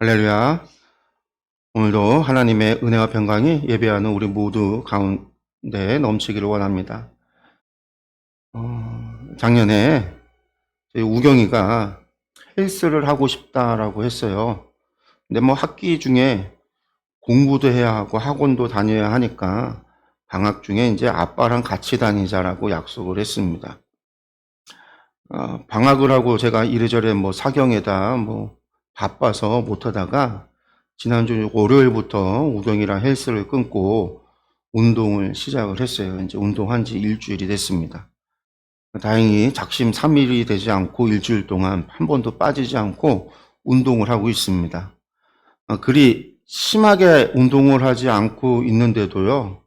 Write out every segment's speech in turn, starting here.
할렐루야. 오늘도 하나님의 은혜와 평강이 예배하는 우리 모두 가운데 넘치기를 원합니다. 작년에 저희 우경이가 헬스를 하고 싶다라고 했어요. 근데 뭐 학기 중에 공부도 해야 하고 학원도 다녀야 하니까 방학 중에 이제 아빠랑 같이 다니자라고 약속을 했습니다. 방학을 하고 제가 이래저래 뭐 사경에다 뭐 바빠서 못하다가 지난주 월요일부터 우경이랑 헬스를 끊고 운동을 시작을 했어요. 이제 운동한 지 일주일이 됐습니다. 다행히 작심 3일이 되지 않고 일주일 동안 한 번도 빠지지 않고 운동을 하고 있습니다. 그리 심하게 운동을 하지 않고 있는데도요,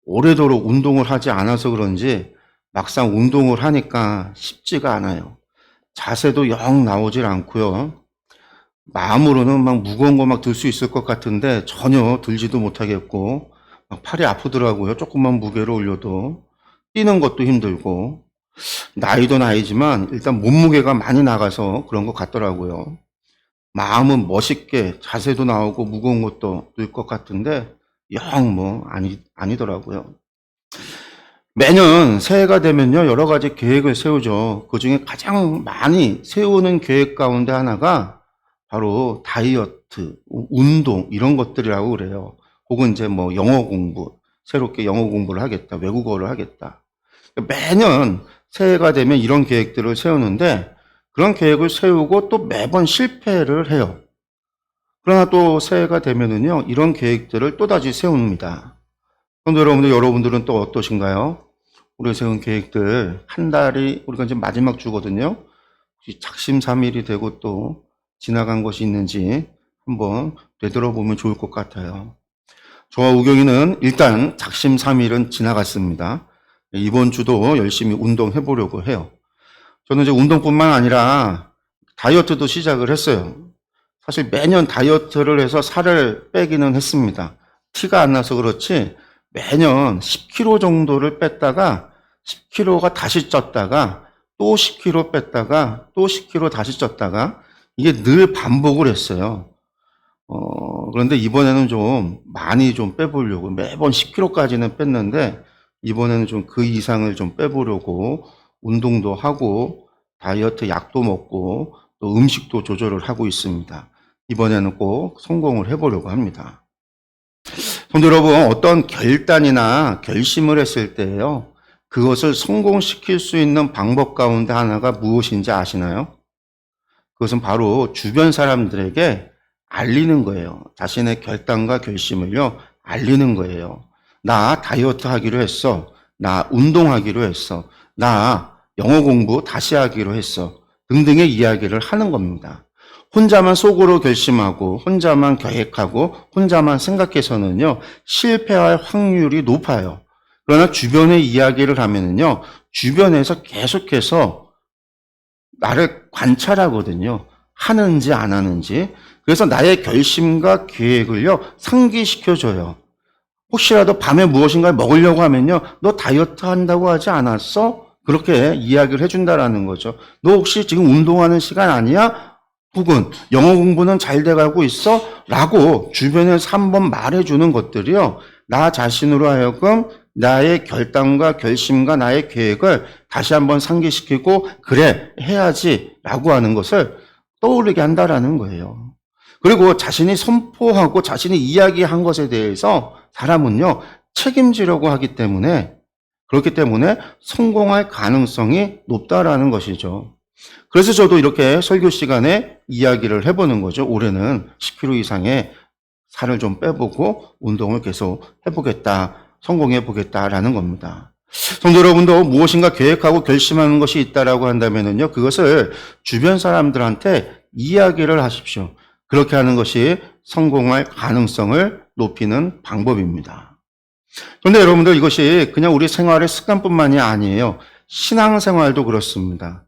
오래도록 운동을 하지 않아서 그런지 막상 운동을 하니까 쉽지가 않아요. 자세도 영 나오질 않고요. 마음으로는 막 무거운 거 막 들 수 있을 것 같은데 전혀 들지도 못하겠고, 막 팔이 아프더라고요. 조금만 무게를 올려도. 뛰는 것도 힘들고, 나이도 나이지만 일단 몸무게가 많이 나가서 그런 것 같더라고요. 마음은 멋있게 자세도 나오고 무거운 것도 늘 것 같은데 영 아니더라고요. 매년 새해가 되면요, 여러 가지 계획을 세우죠. 그 중에 가장 많이 세우는 계획 가운데 하나가 바로 다이어트, 운동, 이런 것들이라고 그래요. 혹은 이제 뭐 영어 공부, 새롭게 영어 공부를 하겠다, 외국어를 하겠다. 매년 새해가 되면 이런 계획들을 세우는데 그런 계획을 세우고 또 매번 실패를 해요. 그러나 또 새해가 되면은요, 이런 계획들을 또다시 세웁니다. 그런데 여러분들은 또 어떠신가요? 우리가 세운 계획들, 한 달이 우리가 이제 마지막 주거든요. 혹시 작심삼일이 되고 또 지나간 것이 있는지 한번 되돌아보면 좋을 것 같아요. 저와 우경이는 일단 작심삼일은 지나갔습니다. 이번 주도 열심히 운동해 보려고 해요. 저는 이제 운동뿐만 아니라 다이어트도 시작을 했어요. 사실 매년 다이어트를 해서 살을 빼기는 했습니다. 티가 안 나서 그렇지 매년 10kg 정도를 뺐다가 10kg가 다시 쪘다가 또 10kg 뺐다가 또 10kg 다시 쪘다가 이게 늘 반복을 했어요. 그런데 이번에는 좀 많이 좀 빼보려고 매번 10kg까지는 뺐는데 이번에는 좀 그 이상을 좀 빼보려고 운동도 하고 다이어트 약도 먹고 또 음식도 조절을 하고 있습니다. 이번에는 꼭 성공을 해보려고 합니다. 근데 여러분, 어떤 결단이나 결심을 했을 때요, 그것을 성공시킬 수 있는 방법 가운데 하나가 무엇인지 아시나요? 그것은 바로 주변 사람들에게 알리는 거예요. 자신의 결단과 결심을요, 알리는 거예요. 나 다이어트 하기로 했어. 나 운동하기로 했어. 나 영어 공부 다시 하기로 했어. 등등의 이야기를 하는 겁니다. 혼자만 속으로 결심하고 혼자만 계획하고 혼자만 생각해서는요, 실패할 확률이 높아요. 그러나 주변의 이야기를 하면은요, 주변에서 계속해서 나를 관찰하거든요. 하는지 안 하는지. 그래서 나의 결심과 계획을요, 상기시켜줘요. 혹시라도 밤에 무엇인가를 먹으려고 하면요, 너 다이어트 한다고 하지 않았어? 그렇게 이야기를 해준다라는 거죠. 너 혹시 지금 운동하는 시간 아니야? 혹은 영어 공부는 잘 돼가고 있어? 라고 주변에서 한번 말해주는 것들이요, 나 자신으로 하여금 나의 결단과 결심과 나의 계획을 다시 한번 상기시키고 그래 해야지 라고 하는 것을 떠오르게 한다라는 거예요. 그리고 자신이 선포하고 자신이 이야기한 것에 대해서 사람은요, 책임지려고 하기 때문에, 그렇기 때문에 성공할 가능성이 높다라는 것이죠. 그래서 저도 이렇게 설교 시간에 이야기를 해보는 거죠. 올해는 10kg 이상의 살을 좀 빼보고 운동을 계속 해보겠다, 성공해보겠다라는 겁니다. 성도 여러분도 무엇인가 계획하고 결심하는 것이 있다라고 한다면요, 그것을 주변 사람들한테 이야기를 하십시오. 그렇게 하는 것이 성공할 가능성을 높이는 방법입니다. 그런데 여러분들, 이것이 그냥 우리 생활의 습관뿐만이 아니에요. 신앙생활도 그렇습니다.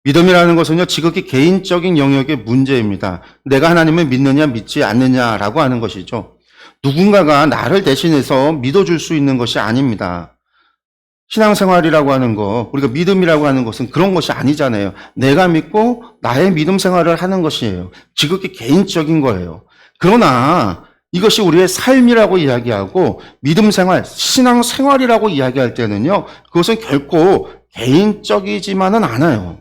믿음이라는 것은요, 지극히 개인적인 영역의 문제입니다. 내가 하나님을 믿느냐 믿지 않느냐라고 하는 것이죠. 누군가가 나를 대신해서 믿어줄 수 있는 것이 아닙니다. 신앙생활이라고 하는 거, 우리가 믿음이라고 하는 것은 그런 것이 아니잖아요. 내가 믿고 나의 믿음 생활을 하는 것이에요. 지극히 개인적인 거예요. 그러나 이것이 우리의 삶이라고 이야기하고 믿음 생활, 신앙 생활이라고 이야기할 때는요, 그것은 결코 개인적이지만은 않아요.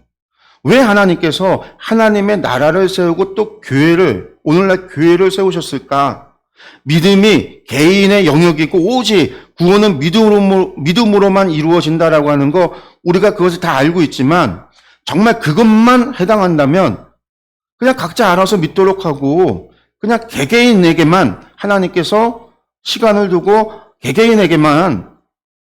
왜 하나님께서 하나님의 나라를 세우고 또 교회를, 오늘날 교회를 세우셨을까? 믿음이 개인의 영역이고 오직 구원은 믿음으로만 이루어진다라고 하는 거 우리가 그것을 다 알고 있지만 정말 그것만 해당한다면 그냥 각자 알아서 믿도록 하고 그냥 개개인에게만 하나님께서 시간을 두고 개개인에게만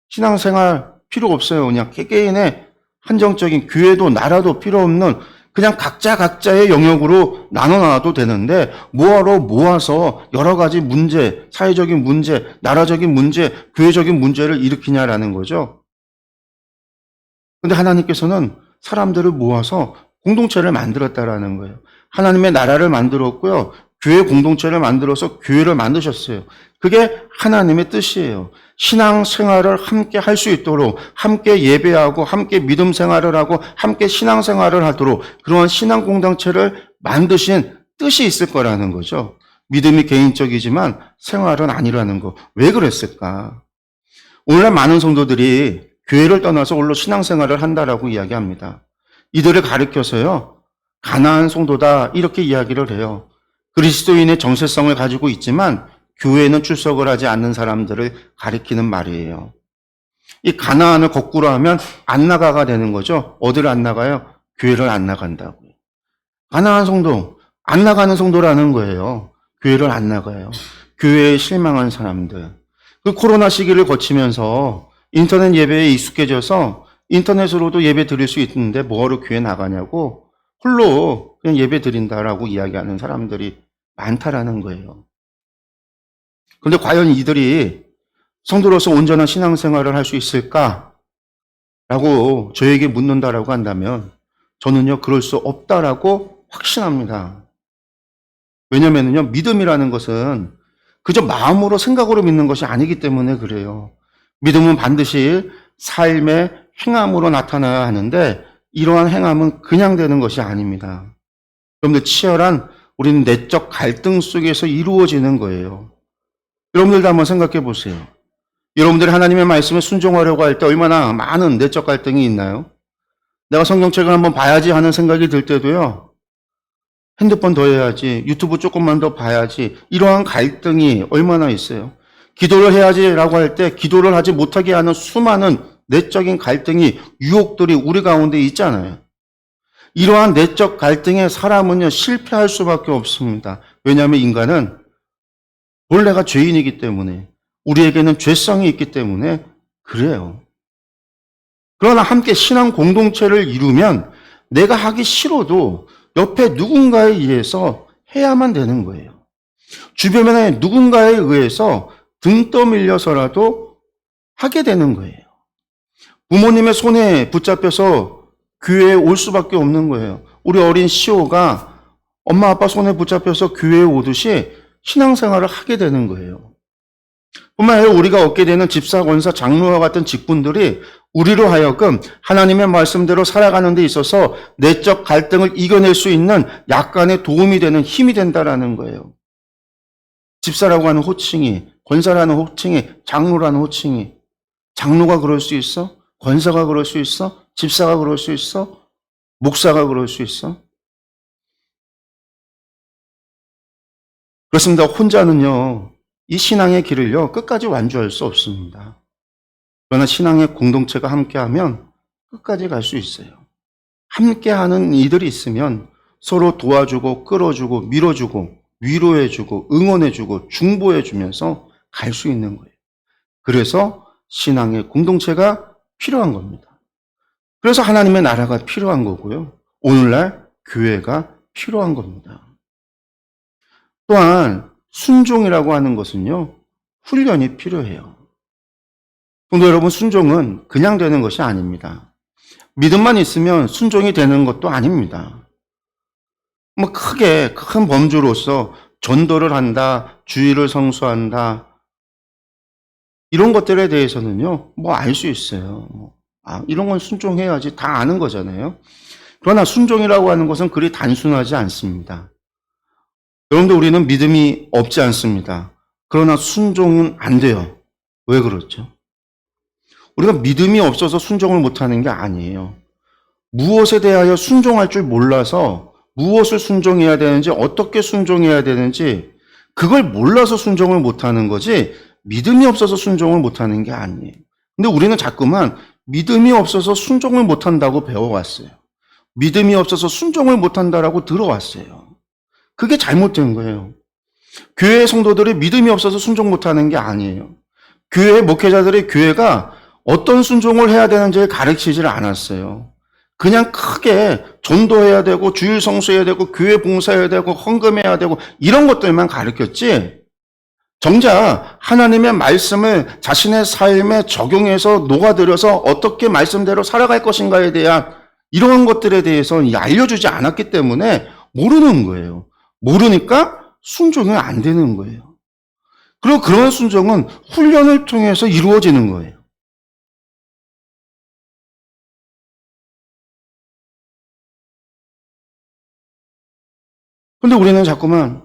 신앙생활 필요 없어요. 그냥 개개인의 한정적인 교회도 나라도 필요 없는 그냥 각자의 영역으로 나눠놔도 되는데 뭐하러 모아서 여러 가지 문제, 사회적인 문제, 나라적인 문제, 교회적인 문제를 일으키냐라는 거죠. 근데 하나님께서는 사람들을 모아서 공동체를 만들었다라는 거예요. 하나님의 나라를 만들었고요. 교회 공동체를 만들어서 교회를 만드셨어요. 그게 하나님의 뜻이에요. 신앙 생활을 함께 할 수 있도록 함께 예배하고 함께 믿음 생활을 하고 함께 신앙 생활을 하도록 그러한 신앙 공동체를 만드신 뜻이 있을 거라는 거죠. 믿음이 개인적이지만 생활은 아니라는 거. 왜 그랬을까? 오늘날 많은 성도들이 교회를 떠나서 홀로 신앙 생활을 한다라고 이야기합니다. 이들을 가르쳐서요. 가난한 성도다 이렇게 이야기를 해요. 그리스도인의 정체성을 가지고 있지만 교회에는 출석을 하지 않는 사람들을 가리키는 말이에요. 이 가나안을 거꾸로 하면 안 나가가 되는 거죠. 어디를 안 나가요? 교회를 안 나간다고요. 가나안 성도, 안 나가는 성도라는 거예요. 교회를 안 나가요. 교회에 실망한 사람들. 그 코로나 시기를 거치면서 인터넷 예배에 익숙해져서 인터넷으로도 예배 드릴 수 있는데 뭐하러 교회 나가냐고 홀로 그냥 예배 드린다라고 이야기하는 사람들이 많다라는 거예요. 그런데 과연 이들이 성도로서 온전한 신앙생활을 할 수 있을까? 라고 저에게 묻는다라고 한다면 저는요 그럴 수 없다라고 확신합니다. 왜냐면요 믿음이라는 것은 그저 마음으로 생각으로 믿는 것이 아니기 때문에 그래요. 믿음은 반드시 삶의 행함으로 나타나야 하는데 이러한 행함은 그냥 되는 것이 아닙니다. 여러분들 치열한 우리는 내적 갈등 속에서 이루어지는 거예요. 여러분들도 한번 생각해 보세요. 여러분들이 하나님의 말씀에 순종하려고 할 때 얼마나 많은 내적 갈등이 있나요? 내가 성경책을 한번 봐야지 하는 생각이 들 때도요. 핸드폰 더 해야지, 유튜브 조금만 더 봐야지 이러한 갈등이 얼마나 있어요. 기도를 해야지라고 할 때 기도를 하지 못하게 하는 수많은 내적인 갈등이 유혹들이 우리 가운데 있잖아요. 이러한 내적 갈등에 사람은요 실패할 수밖에 없습니다. 왜냐하면 인간은 본래가 죄인이기 때문에 우리에게는 죄성이 있기 때문에 그래요. 그러나 함께 신앙 공동체를 이루면 내가 하기 싫어도 옆에 누군가에 의해서 해야만 되는 거예요. 주변에 누군가에 의해서 등 떠밀려서라도 하게 되는 거예요. 부모님의 손에 붙잡혀서 교회에 올 수밖에 없는 거예요. 우리 어린 시호가 엄마 아빠 손에 붙잡혀서 교회에 오듯이 신앙생활을 하게 되는 거예요. 뿐만 아니라 우리가 얻게 되는 집사, 권사, 장로와 같은 직분들이 우리로 하여금 하나님의 말씀대로 살아가는 데 있어서 내적 갈등을 이겨낼 수 있는 약간의 도움이 되는 힘이 된다라는 거예요. 집사라고 하는 호칭이, 권사라는 호칭이, 장로라는 호칭이, 장로가 그럴 수 있어? 권사가 그럴 수 있어? 집사가 그럴 수 있어? 목사가 그럴 수 있어? 그렇습니다. 혼자는요, 이 신앙의 길을요, 끝까지 완주할 수 없습니다. 그러나 신앙의 공동체가 함께하면 끝까지 갈 수 있어요. 함께하는 이들이 있으면 서로 도와주고, 끌어주고, 밀어주고, 위로해주고, 응원해주고, 중보해주면서 갈 수 있는 거예요. 그래서 신앙의 공동체가 필요한 겁니다. 그래서 하나님의 나라가 필요한 거고요. 오늘날 교회가 필요한 겁니다. 또한 순종이라고 하는 것은요, 훈련이 필요해요. 성도 여러분, 순종은 그냥 되는 것이 아닙니다. 믿음만 있으면 순종이 되는 것도 아닙니다. 뭐 크게 큰 범주로서 전도를 한다, 주의를 성수한다, 이런 것들에 대해서는요, 뭐 알 수 있어요. 이런 건 순종해야지 다 아는 거잖아요. 그러나 순종이라고 하는 것은 그리 단순하지 않습니다. 여러분들 우리는 믿음이 없지 않습니다. 그러나 순종은 안 돼요. 왜 그렇죠? 우리가 믿음이 없어서 순종을 못하는 게 아니에요. 무엇에 대하여 순종할 줄 몰라서 무엇을 순종해야 되는지 어떻게 순종해야 되는지 그걸 몰라서 순종을 못하는 거지 믿음이 없어서 순종을 못하는 게 아니에요. 근데 우리는 자꾸만 믿음이 없어서 순종을 못한다고 배워왔어요. 믿음이 없어서 순종을 못한다라고 들어왔어요. 그게 잘못된 거예요. 교회 성도들이 믿음이 없어서 순종 못하는 게 아니에요. 교회 목회자들의 교회가 어떤 순종을 해야 되는지를 가르치질 않았어요. 그냥 크게 전도해야 되고 주일 성수해야 되고 교회 봉사해야 되고 헌금해야 되고 이런 것들만 가르쳤지 정작 하나님의 말씀을 자신의 삶에 적용해서 녹아들여서 어떻게 말씀대로 살아갈 것인가에 대한 이런 것들에 대해서 알려주지 않았기 때문에 모르는 거예요. 모르니까 순종이 안 되는 거예요. 그리고 그런 순종은 훈련을 통해서 이루어지는 거예요. 근데 우리는 자꾸만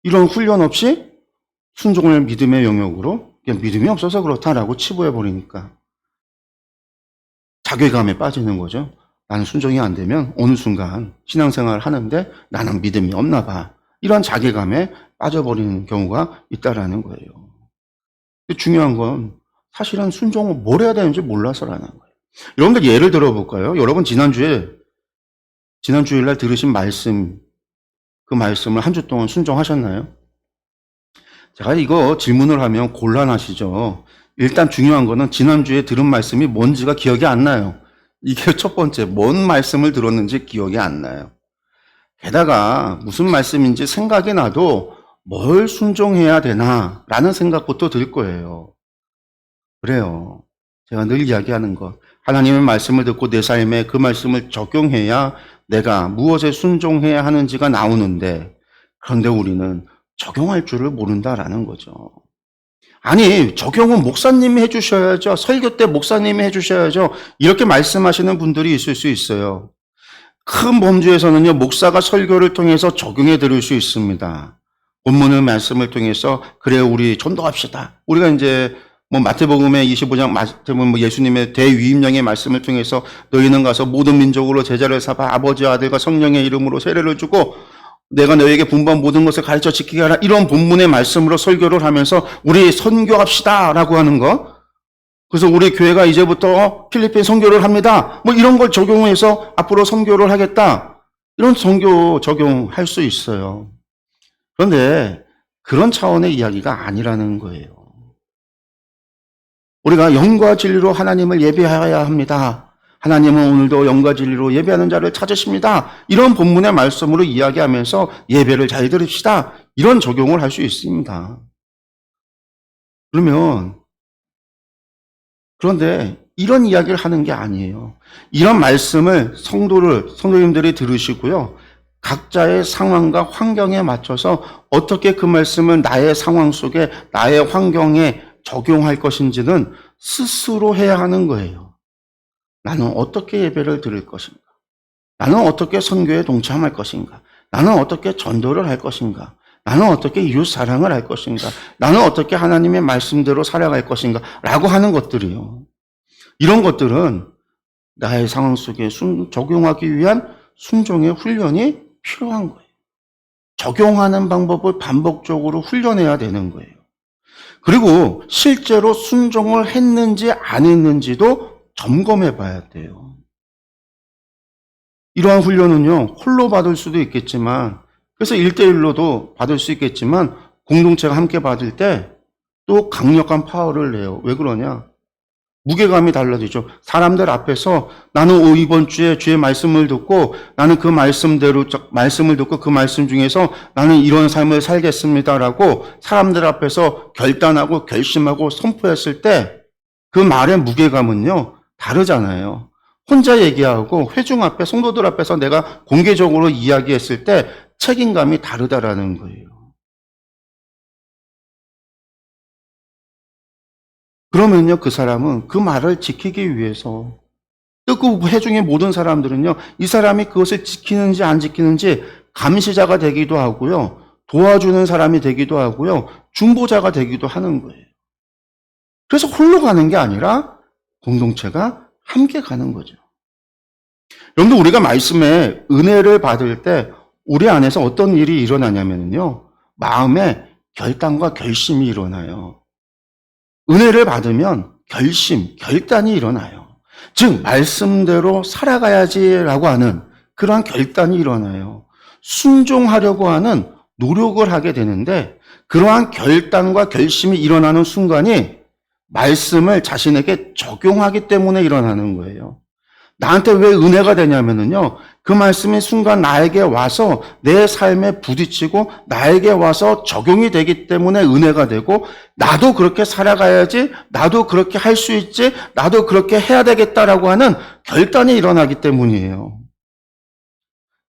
이런 훈련 없이 순종을 믿음의 영역으로 그냥 믿음이 없어서 그렇다라고 치부해버리니까 자괴감에 빠지는 거죠. 나는 순종이 안 되면 어느 순간 신앙생활을 하는데 나는 믿음이 없나 봐. 이런 자괴감에 빠져버리는 경우가 있다라는 거예요. 중요한 건 사실은 순종을 뭘 해야 되는지 몰라서라는 거예요. 여러분들 예를 들어볼까요? 여러분 지난 주일날 들으신 말씀, 그 말씀을 한 주 동안 순종하셨나요? 제가 이거 질문을 하면 곤란하시죠. 일단 중요한 거는 지난주에 들은 말씀이 뭔지가 기억이 안 나요. 이게 첫 번째, 뭔 말씀을 들었는지 기억이 안 나요. 게다가 무슨 말씀인지 생각이 나도 뭘 순종해야 되나 라는 생각부터 들 거예요. 그래요. 제가 늘 이야기하는 것. 하나님의 말씀을 듣고 내 삶에 그 말씀을 적용해야 내가 무엇에 순종해야 하는지가 나오는데 그런데 우리는 적용할 줄을 모른다라는 거죠. 아니, 적용은 목사님이 해주셔야죠. 설교 때 목사님이 해주셔야죠. 이렇게 말씀하시는 분들이 있을 수 있어요. 큰 범주에서는요, 목사가 설교를 통해서 적용해 드릴 수 있습니다. 본문의 말씀을 통해서, 그래, 우리 전도합시다. 우리가 이제, 마태복음의 25장, 마태복음 예수님의 대위임령의 말씀을 통해서 너희는 가서 모든 민족으로 제자를 삼아 아버지와 아들과 성령의 이름으로 세례를 주고 내가 너에게 분부한 모든 것을 가르쳐 지키게 하라. 이런 본문의 말씀으로 설교를 하면서 우리 선교합시다 라고 하는 거. 그래서 우리 교회가 이제부터 필리핀 선교를 합니다. 이런 걸 적용해서 앞으로 선교를 하겠다. 이런 선교 적용할 수 있어요. 그런데 그런 차원의 이야기가 아니라는 거예요. 우리가 영과 진리로 하나님을 예배해야 합니다. 하나님은 오늘도 영과 진리로 예배하는 자를 찾으십니다. 이런 본문의 말씀으로 이야기하면서 예배를 잘 들읍시다. 이런 적용을 할 수 있습니다. 그런데 이런 이야기를 하는 게 아니에요. 이런 말씀을 성도님들이 들으시고요. 각자의 상황과 환경에 맞춰서 어떻게 그 말씀을 나의 상황 속에 나의 환경에 적용할 것인지는 스스로 해야 하는 거예요. 나는 어떻게 예배를 드릴 것인가? 나는 어떻게 선교에 동참할 것인가? 나는 어떻게 전도를 할 것인가? 나는 어떻게 이웃 사랑을 할 것인가? 나는 어떻게 하나님의 말씀대로 살아갈 것인가? 라고 하는 것들이요. 이런 것들은 나의 상황 속에 적용하기 위한 순종의 훈련이 필요한 거예요. 적용하는 방법을 반복적으로 훈련해야 되는 거예요. 그리고 실제로 순종을 했는지 안 했는지도 점검해 봐야 돼요. 이러한 훈련은요, 홀로 받을 수도 있겠지만, 그래서 1대1로도 받을 수 있겠지만, 공동체가 함께 받을 때 또 강력한 파워를 내요. 왜 그러냐? 무게감이 달라지죠. 사람들 앞에서 나는 이번 주에 주의 말씀을 듣고 나는 그 말씀대로 말씀을 듣고 그 말씀 중에서 나는 이런 삶을 살겠습니다라고 사람들 앞에서 결단하고 결심하고 선포했을 때 그 말의 무게감은요 다르잖아요. 혼자 얘기하고 회중 앞에 성도들 앞에서 내가 공개적으로 이야기했을 때 책임감이 다르다라는 거예요. 그러면요, 그 사람은 그 말을 지키기 위해서 또 그 회중의 모든 사람들은요, 이 사람이 그것을 지키는지 안 지키는지 감시자가 되기도 하고요, 도와주는 사람이 되기도 하고요, 중보자가 되기도 하는 거예요. 그래서 홀로 가는 게 아니라 공동체가 함께 가는 거죠. 여러분들, 우리가 말씀에 은혜를 받을 때 우리 안에서 어떤 일이 일어나냐면요, 마음에 결단과 결심이 일어나요. 은혜를 받으면 결단이 일어나요. 즉 말씀대로 살아가야지라고 하는 그러한 결단이 일어나요. 순종하려고 하는 노력을 하게 되는데, 그러한 결단과 결심이 일어나는 순간이 말씀을 자신에게 적용하기 때문에 일어나는 거예요. 나한테 왜 은혜가 되냐면요, 그 말씀이 순간 나에게 와서 내 삶에 부딪히고 나에게 와서 적용이 되기 때문에 은혜가 되고, 나도 그렇게 살아가야지, 나도 그렇게 할 수 있지, 나도 그렇게 해야 되겠다라고 하는 결단이 일어나기 때문이에요.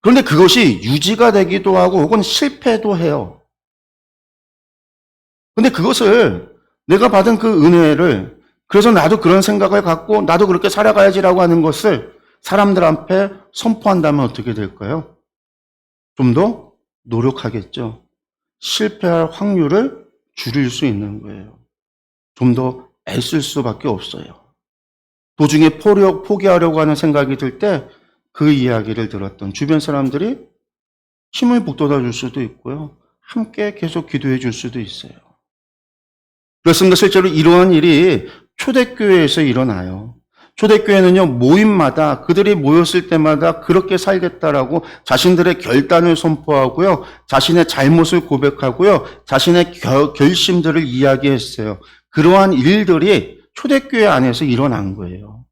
그런데 그것이 유지가 되기도 하고 혹은 실패도 해요. 근데 그것을, 내가 받은 그 은혜를, 그래서 나도 그런 생각을 갖고 나도 그렇게 살아가야지라고 하는 것을 사람들 앞에 선포한다면 어떻게 될까요? 좀 더 노력하겠죠. 실패할 확률을 줄일 수 있는 거예요. 좀 더 애쓸 수밖에 없어요. 도중에 포기하려고 하는 생각이 들 때 그 이야기를 들었던 주변 사람들이 힘을 북돋아 줄 수도 있고요, 함께 계속 기도해 줄 수도 있어요. 그렇습니다. 실제로 이러한 일이 초대교회에서 일어나요. 초대교회는요, 모임마다 그들이 모였을 때마다 그렇게 살겠다라고 자신들의 결단을 선포하고요, 자신의 잘못을 고백하고요, 자신의 결심들을 이야기했어요. 그러한 일들이 초대교회 안에서 일어난 거예요.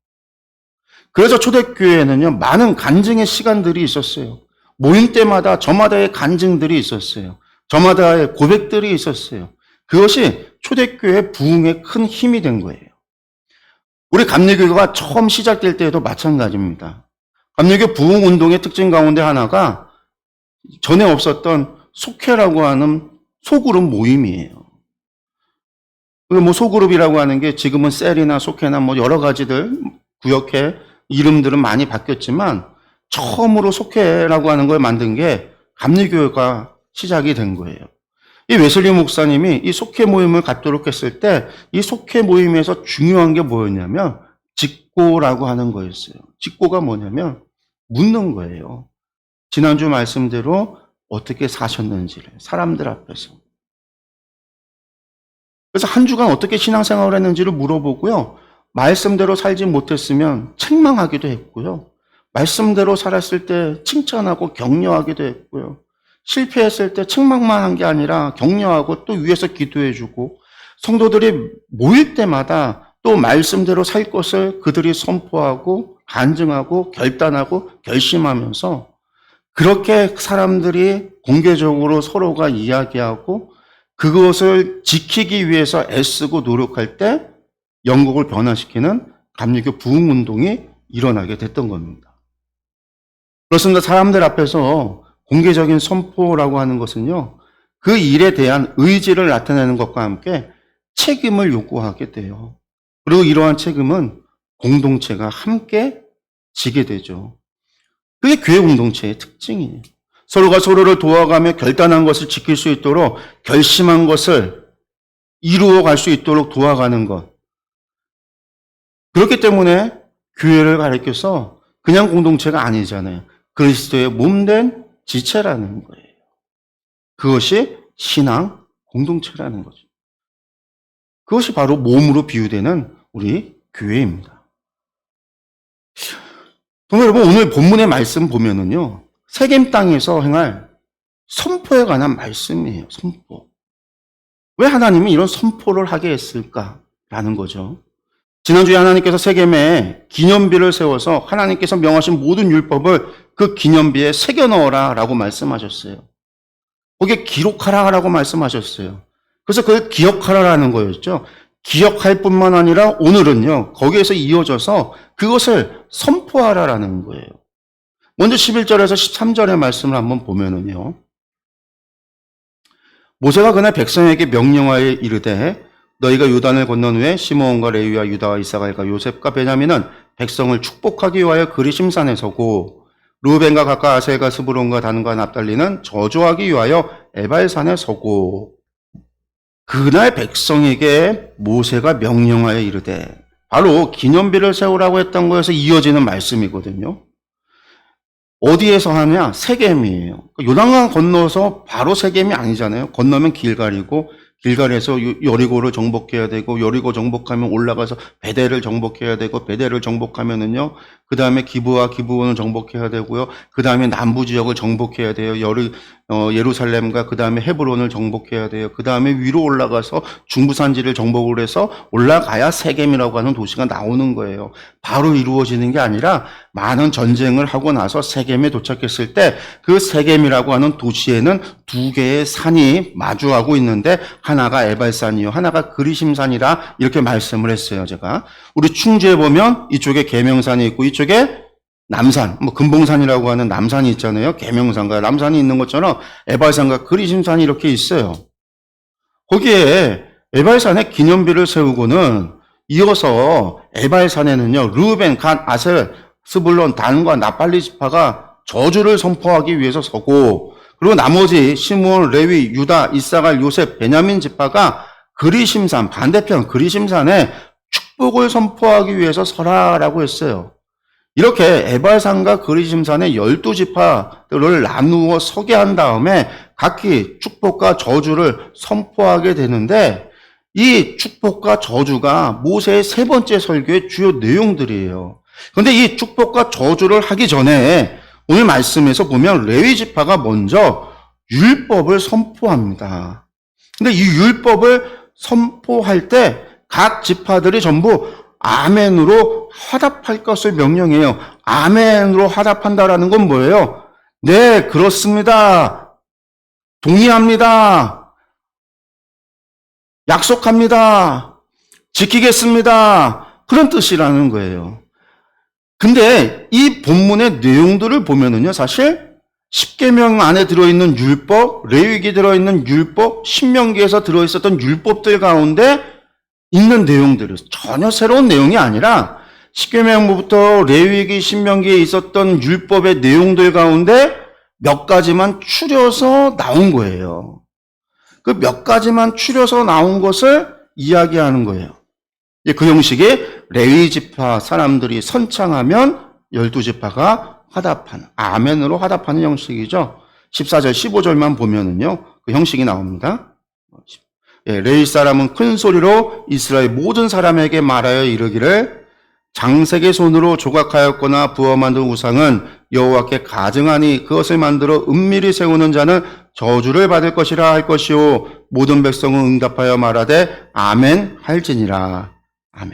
그래서 초대교회에는요, 많은 간증의 시간들이 있었어요. 모임 때마다 저마다의 간증들이 있었어요. 저마다의 고백들이 있었어요. 그것이 초대교회 부흥에 큰 힘이 된 거예요. 우리 감리교가 처음 시작될 때에도 마찬가지입니다. 감리교 부흥 운동의 특징 가운데 하나가 전에 없었던 속회라고 하는 소그룹 모임이에요. 뭐 소그룹이라고 하는 게 지금은 셀이나 속회나 뭐 여러 가지들 구역회 이름들은 많이 바뀌었지만, 처음으로 속회라고 하는 걸 만든 게 감리교회가 시작이 된 거예요. 이 웨슬리 목사님이 이 속회 모임을 갖도록 했을 때 이 속회 모임에서 중요한 게 뭐였냐면 직고라고 하는 거였어요. 직고가 뭐냐면 묻는 거예요. 지난주 말씀대로 어떻게 사셨는지를 사람들 앞에서. 그래서 한 주간 어떻게 신앙생활을 했는지를 물어보고요, 말씀대로 살지 못했으면 책망하기도 했고요, 말씀대로 살았을 때 칭찬하고 격려하기도 했고요, 실패했을 때 책망만 한 게 아니라 격려하고 또 위에서 기도해주고, 성도들이 모일 때마다 또 말씀대로 살 것을 그들이 선포하고 간증하고 결단하고 결심하면서, 그렇게 사람들이 공개적으로 서로가 이야기하고 그것을 지키기 위해서 애쓰고 노력할 때 영국을 변화시키는 감리교 부흥운동이 일어나게 됐던 겁니다. 그렇습니다. 사람들 앞에서 공개적인 선포라고 하는 것은요, 그 일에 대한 의지를 나타내는 것과 함께 책임을 요구하게 돼요. 그리고 이러한 책임은 공동체가 함께 지게 되죠. 그게 교회 공동체의 특징이에요. 서로가 서로를 도와가며 결단한 것을 지킬 수 있도록, 결심한 것을 이루어 갈 수 있도록 도와가는 것. 그렇기 때문에 교회를 가리켜서 그냥 공동체가 아니잖아요. 그리스도의 몸된 지체라는 거예요. 그것이 신앙 공동체라는 거죠. 그것이 바로 몸으로 비유되는 우리 교회입니다. 여러분, 오늘 본문의 말씀 보면은요, 세겜 땅에서 행할 선포에 관한 말씀이에요. 선포. 왜 하나님이 이런 선포를 하게 했을까라는 거죠. 지난주에 하나님께서 세겜에 기념비를 세워서 하나님께서 명하신 모든 율법을 그 기념비에 새겨 넣어라 라고 말씀하셨어요. 거기에 기록하라 라고 말씀하셨어요. 그래서 그걸 기억하라라는 거였죠. 기억할 뿐만 아니라 오늘은요, 거기에서 이어져서 그것을 선포하라라는 거예요. 먼저 11절에서 13절의 말씀을 한번 보면은요, 모세가 그날 백성에게 명령하여 이르되 너희가 요단을 건넌 후에 시므온과 레위와 유다와 이사갈과 요셉과 베냐민은 백성을 축복하기 위하여 그리심산에 서고 루벤과 갓과 아셀과 스브론과 단과 납달리는 저주하기 위하여 에발산에 서고 그날 백성에게 모세가 명령하여 이르되 바로 기념비를 세우라고 했던 거에서 이어지는 말씀이거든요. 어디에서 하냐? 세겜이에요. 요단강 건너서 바로 세겜이 아니잖아요. 건너면 길갈이고 길갈에서 여리고를 정복해야 되고 여리고 정복하면 올라가서 베델을 정복해야 되고 베델을 정복하면은요. 그 다음에 기브와 기브온을 정복해야 되고요. 그 다음에 남부 지역을 정복해야 돼요. 예루살렘과 그 다음에 헤브론을 정복해야 돼요. 그 다음에 위로 올라가서 중부산지를 정복을 해서 올라가야 세겜이라고 하는 도시가 나오는 거예요. 바로 이루어지는 게 아니라 많은 전쟁을 하고 나서 세겜에 도착했을 때 그 세겜이라고 하는 도시에는 두 개의 산이 마주하고 있는데 하나가 에발산이요, 하나가 그리심산이라 이렇게 말씀을 했어요. 제가 우리 충주에 보면 이쪽에 계명산이 있고 이쪽에 남산, 금봉산이라고 하는 남산이 있잖아요. 계명산과 남산이 있는 것처럼 에발산과 그리심산이 이렇게 있어요. 거기에 에발산에 기념비를 세우고는 이어서 에발산에는요, 르우벤, 갓, 아셀, 스불론, 단과 납달리 지파가 저주를 선포하기 위해서 서고, 그리고 나머지 시므온, 레위, 유다, 이사갈, 요셉, 베냐민 지파가 그리심산, 반대편 그리심산에 축복을 선포하기 위해서 서라라고 했어요. 이렇게 에발산과 그리심산의 12지파들을 나누어 서게 한 다음에 각기 축복과 저주를 선포하게 되는데 이 축복과 저주가 모세의 세 번째 설교의 주요 내용들이에요. 그런데 이 축복과 저주를 하기 전에 오늘 말씀에서 보면 레위 지파가 먼저 율법을 선포합니다. 근데 이 율법을 선포할 때 각 지파들이 전부 아멘으로 화답할 것을 명령해요. 아멘으로 화답한다라는 건 뭐예요? 네, 그렇습니다. 동의합니다. 약속합니다. 지키겠습니다. 그런 뜻이라는 거예요. 근데 이 본문의 내용들을 보면은요, 사실 십계명 안에 들어있는 율법, 레위기에 들어있는 율법, 신명기에서 들어있었던 율법들 가운데 있는 내용들이 전혀 새로운 내용이 아니라 십계명부터 레위기, 신명기에 있었던 율법의 내용들 가운데 몇 가지만 추려서 나온 거예요. 그 몇 가지만 추려서 나온 것을 이야기하는 거예요. 그 형식이 레위 지파 사람들이 선창하면 12지파가 화답하는, 아멘으로 화답하는 형식이죠. 14절, 15절만 보면은요, 그 형식이 나옵니다. 레위 사람은 큰 소리로 이스라엘 모든 사람에게 말하여 이르기를 장색의 손으로 조각하였거나 부어 만든 우상은 여호와께 가증하니 그것을 만들어 은밀히 세우는 자는 저주를 받을 것이라 할 것이요 모든 백성은 응답하여 말하되 아멘 할지니라. 아멘.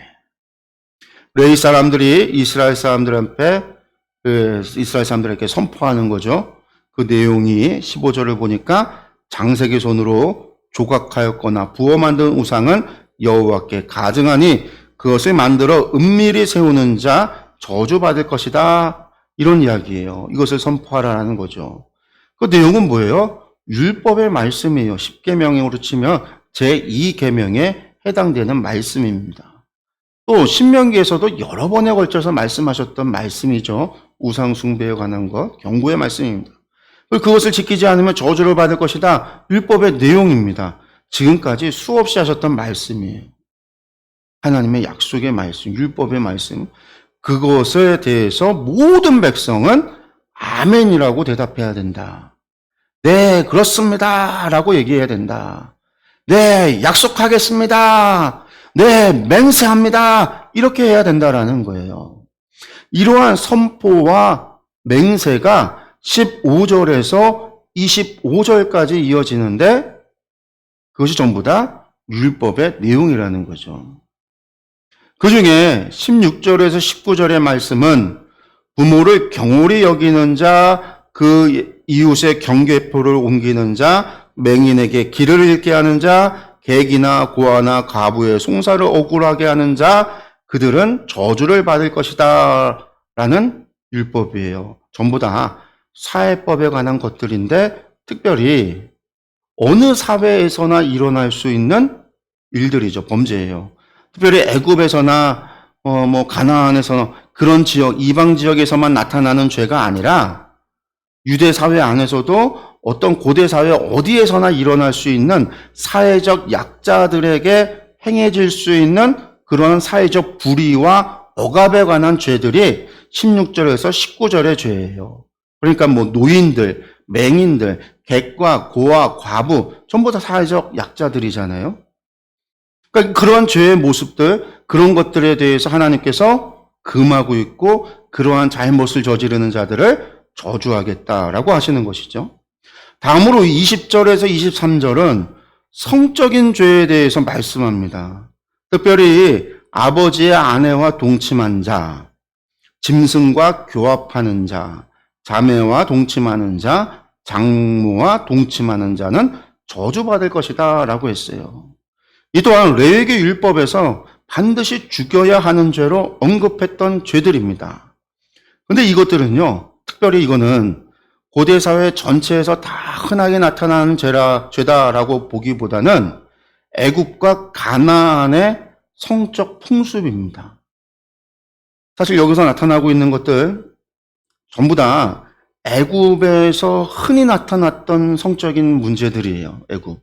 레위 사람들이 이스라엘 사람들에게 선포하는 거죠. 그 내용이 15절을 보니까 장색의 손으로 조각하였거나 부어 만든 우상은 여호와께 가증하니 그것을 만들어 은밀히 세우는 자 저주받을 것이다. 이런 이야기예요. 이것을 선포하라는 거죠. 그 내용은 뭐예요? 율법의 말씀이에요. 10계명으로 치면 제2계명에 해당되는 말씀입니다. 또 신명기에서도 여러 번에 걸쳐서 말씀하셨던 말씀이죠. 우상 숭배에 관한 것, 경고의 말씀입니다. 그것을 지키지 않으면 저주를 받을 것이다. 율법의 내용입니다. 지금까지 수없이 하셨던 말씀이에요. 하나님의 약속의 말씀, 율법의 말씀. 그것에 대해서 모든 백성은 아멘이라고 대답해야 된다. 네, 그렇습니다. 라고 얘기해야 된다. 네, 약속하겠습니다. 네, 맹세합니다. 이렇게 해야 된다라는 거예요. 이러한 선포와 맹세가 15절에서 25절까지 이어지는데 그것이 전부 다 율법의 내용이라는 거죠. 그 중에 16절에서 19절의 말씀은 부모를 경홀히 여기는 자, 그 이웃의 경계포를 옮기는 자, 맹인에게 길을 잃게 하는 자, 객이나 고아나 가부의 송사를 억울하게 하는 자, 그들은 저주를 받을 것이다 라는 율법이에요. 전부 다 사회법에 관한 것들인데 특별히 어느 사회에서나 일어날 수 있는 일들이죠. 범죄예요. 특별히 애굽에서나 가나안에서나 그런 지역, 이방 지역에서만 나타나는 죄가 아니라 유대 사회 안에서도 어떤 고대 사회 어디에서나 일어날 수 있는 사회적 약자들에게 행해질 수 있는 그런 사회적 불의와 억압에 관한 죄들이 16절에서 19절의 죄예요. 그러니까 노인들, 맹인들, 객과 고아, 과부 전부 다 사회적 약자들이잖아요. 그러니까 그러한 죄의 모습들, 그런 것들에 대해서 하나님께서 금하고 있고 그러한 잘못을 저지르는 자들을 저주하겠다라고 하시는 것이죠. 다음으로 20절에서 23절은 성적인 죄에 대해서 말씀합니다. 특별히 아버지의 아내와 동침한 자, 짐승과 교합하는 자, 자매와 동침하는 자, 장모와 동침하는 자는 저주받을 것이다 라고 했어요. 이 또한 레위기 율법에서 반드시 죽여야 하는 죄로 언급했던 죄들입니다. 근데 이것들은요, 특별히 이거는 고대 사회 전체에서 다 흔하게 나타나는 죄다라고 보기보다는 애굽과 가나안의 성적 풍습입니다. 사실 여기서 나타나고 있는 것들 전부 다 애굽에서 흔히 나타났던 성적인 문제들이에요. 애굽.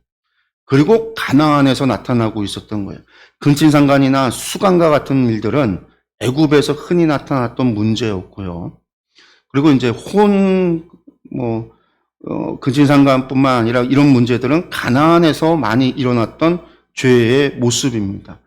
그리고 가나안에서 나타나고 있었던 거예요. 근친상간이나 수간과 같은 일들은 애굽에서 흔히 나타났던 문제였고요. 그리고 이제 근친상간뿐만 아니라 이런 문제들은 가나안에서 많이 일어났던 죄의 모습입니다.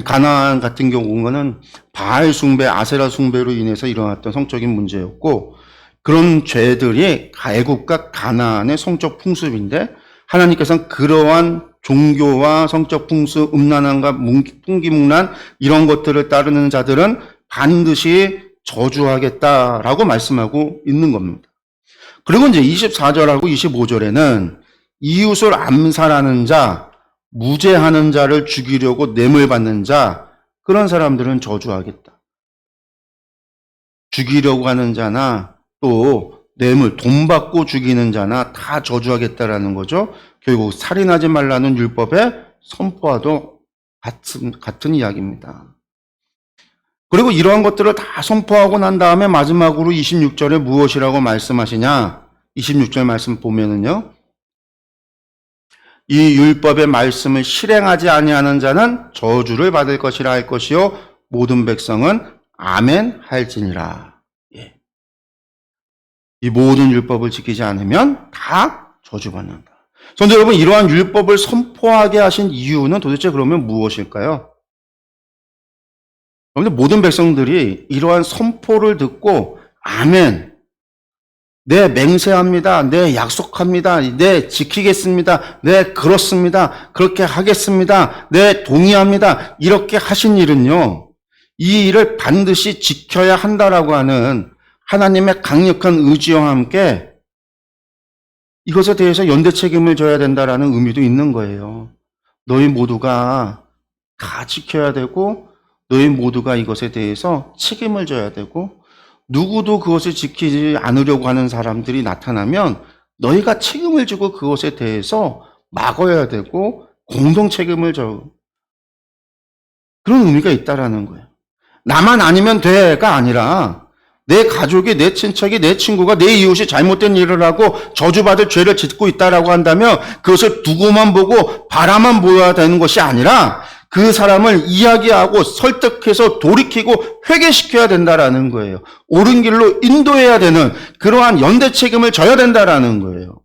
가나안 같은 경우는 바알 숭배, 아세라 숭배로 인해서 일어났던 성적인 문제였고, 그런 죄들이 애굽과 가나안의 성적 풍습인데, 하나님께서는 그러한 종교와 성적 풍습, 음란함과 풍기문란 이런 것들을 따르는 자들은 반드시 저주하겠다라고 말씀하고 있는 겁니다. 그리고 이제 24절하고 25절에는 이웃을 암살하는 자, 무죄하는 자를 죽이려고 뇌물 받는 자, 그런 사람들은 저주하겠다. 죽이려고 하는 자나 또 뇌물, 돈 받고 죽이는 자나 다 저주하겠다라는 거죠. 결국 살인하지 말라는 율법의 선포와도 같은 이야기입니다. 그리고 이러한 것들을 다 선포하고 난 다음에 마지막으로 26절에 무엇이라고 말씀하시냐? 26절 말씀 보면은요. 이 율법의 말씀을 실행하지 아니하는 자는 저주를 받을 것이라 할 것이요 모든 백성은 아멘 할지니라. 예. 이 모든 율법을 지키지 않으면 다 저주받는다. 그런데 여러분, 이러한 율법을 선포하게 하신 이유는 도대체 그러면 무엇일까요? 그런데 모든 백성들이 이러한 선포를 듣고 아멘, 네, 맹세합니다. 네, 약속합니다. 네, 지키겠습니다. 네, 그렇습니다. 그렇게 하겠습니다. 네, 동의합니다. 이렇게 하신 일은요, 이 일을 반드시 지켜야 한다라고 하는 하나님의 강력한 의지와 함께 이것에 대해서 연대 책임을 져야 된다라는 의미도 있는 거예요. 너희 모두가 다 지켜야 되고 너희 모두가 이것에 대해서 책임을 져야 되고 누구도 그것을 지키지 않으려고 하는 사람들이 나타나면 너희가 책임을 지고 그것에 대해서 막아야 되고 공동 책임을 져. 그런 의미가 있다라는 거예요. 나만 아니면 돼가 아니라 내 가족이, 내 친척이, 내 친구가, 내 이웃이 잘못된 일을 하고 저주받을 죄를 짓고 있다라고 한다면 그것을 두고만 보고 바라만 보여야 되는 것이 아니라 그 사람을 이야기하고 설득해서 돌이키고 회개시켜야 된다라는 거예요. 옳은 길로 인도해야 되는 그러한 연대 책임을 져야 된다라는 거예요.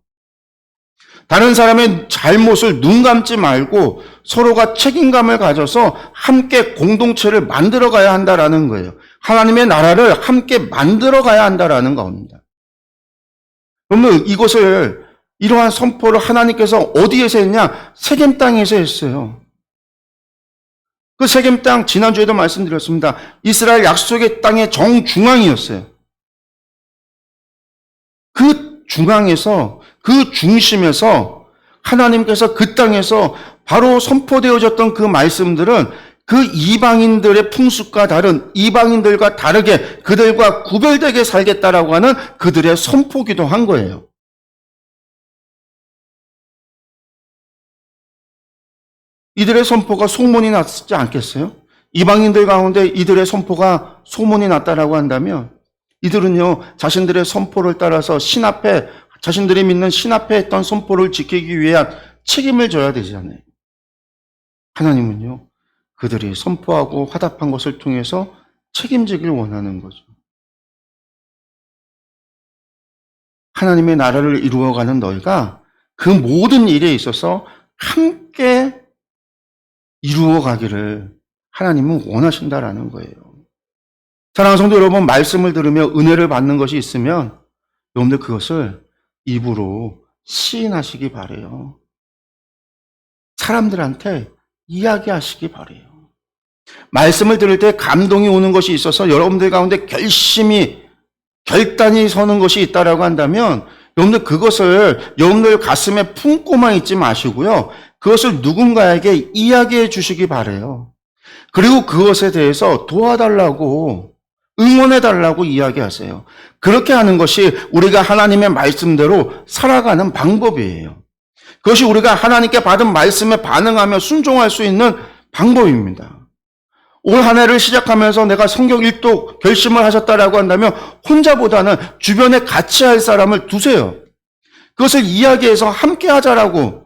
다른 사람의 잘못을 눈 감지 말고 서로가 책임감을 가져서 함께 공동체를 만들어 가야 한다라는 거예요. 하나님의 나라를 함께 만들어 가야 한다라는 겁니다. 그러면 이것을, 이러한 선포를 하나님께서 어디에서 했냐? 세겜 땅에서 했어요. 그 세겜 땅, 지난주에도 말씀드렸습니다. 이스라엘 약속의 땅의 정중앙이었어요. 그 중앙에서, 그 중심에서 하나님께서 그 땅에서 바로 선포되어졌던 그 말씀들은 그 이방인들의 풍습과 다른, 이방인들과 다르게 그들과 구별되게 살겠다라고 하는 그들의 선포기도 한 거예요. 이들의 선포가 소문이 났지 않겠어요? 이방인들 가운데 이들의 선포가 소문이 났다라고 한다면 이들은요, 자신들의 선포를 따라서 신 앞에, 자신들이 믿는 신 앞에 했던 선포를 지키기 위한 책임을 져야 되잖아요. 하나님은요, 그들이 선포하고 화답한 것을 통해서 책임지길 원하는 거죠. 하나님의 나라를 이루어가는 너희가 그 모든 일에 있어서 함께 이루어가기를 하나님은 원하신다라는 거예요. 사랑하는 성도 여러분, 말씀을 들으며 은혜를 받는 것이 있으면 여러분들 그것을 입으로 시인하시기 바래요. 사람들한테 이야기하시기 바래요. 말씀을 들을 때 감동이 오는 것이 있어서 여러분들 가운데 결단이 서는 것이 있다라고 한다면 여러분들 그것을 여러분들 가슴에 품고만 있지 마시고요. 그것을 누군가에게 이야기해 주시기 바래요. 그리고 그것에 대해서 도와달라고 응원해달라고 이야기하세요. 그렇게 하는 것이 우리가 하나님의 말씀대로 살아가는 방법이에요. 그것이 우리가 하나님께 받은 말씀에 반응하며 순종할 수 있는 방법입니다. 올 한 해를 시작하면서 내가 성경 일독 결심을 하셨다라고 한다면 혼자보다는 주변에 같이 할 사람을 두세요. 그것을 이야기해서 함께 하자라고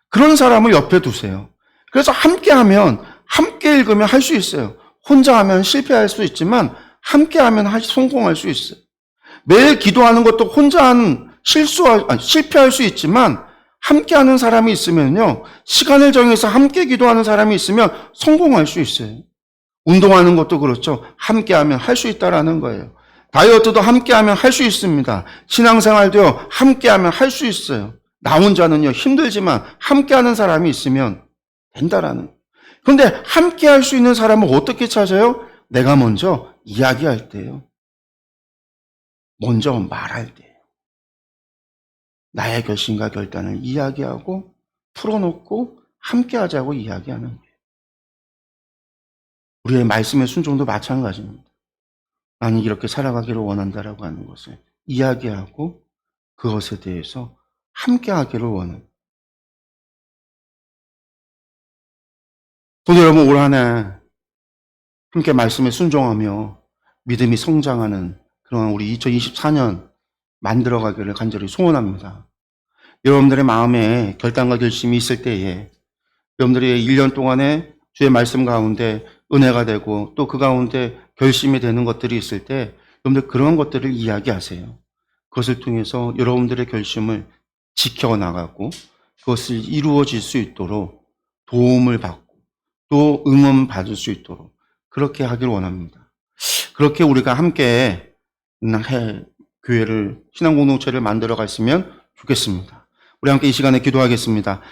그런 사람을 옆에 두세요. 그래서 함께 하면 함께 읽으면 할 수 있어요. 혼자 하면 실패할 수 있지만 함께 하면 성공할 수 있어요. 매일 기도하는 것도 혼자 하는 실패할 수 있지만 함께 하는 사람이 있으면요. 시간을 정해서 함께 기도하는 사람이 있으면 성공할 수 있어요. 운동하는 것도 그렇죠. 함께 하면 할 수 있다라는 거예요. 다이어트도 함께 하면 할 수 있습니다. 신앙생활도요. 함께 하면 할 수 있어요. 나 혼자는요. 힘들지만 함께 하는 사람이 있으면 된다라는 거예요. 그런데 함께 할 수 있는 사람을 어떻게 찾아요? 내가 먼저 이야기할 때요. 먼저 말할 때요. 나의 결심과 결단을 이야기하고 풀어놓고 함께 하자고 이야기하는 거예요. 우리의 말씀의 순종도 마찬가지입니다. 나는 이렇게 살아가기를 원한다라고 하는 것을 이야기하고 그것에 대해서 함께 하기를 원합니다. 오늘 여러분 올 한 해 함께 말씀에 순종하며 믿음이 성장하는 그런 우리 2024년 만들어가기를 간절히 소원합니다. 여러분들의 마음에 결단과 결심이 있을 때에 여러분들이 1년 동안에 주의 말씀 가운데 은혜가 되고 또 그 가운데 결심이 되는 것들이 있을 때 여러분들 그런 것들을 이야기하세요. 그것을 통해서 여러분들의 결심을 지켜나가고 그것을 이루어질 수 있도록 도움을 받고 또 응원 받을 수 있도록 그렇게 하길 원합니다. 그렇게 우리가 함께 교회를 신앙공동체를 만들어 갔으면 좋겠습니다. 우리 함께 이 시간에 기도하겠습니다.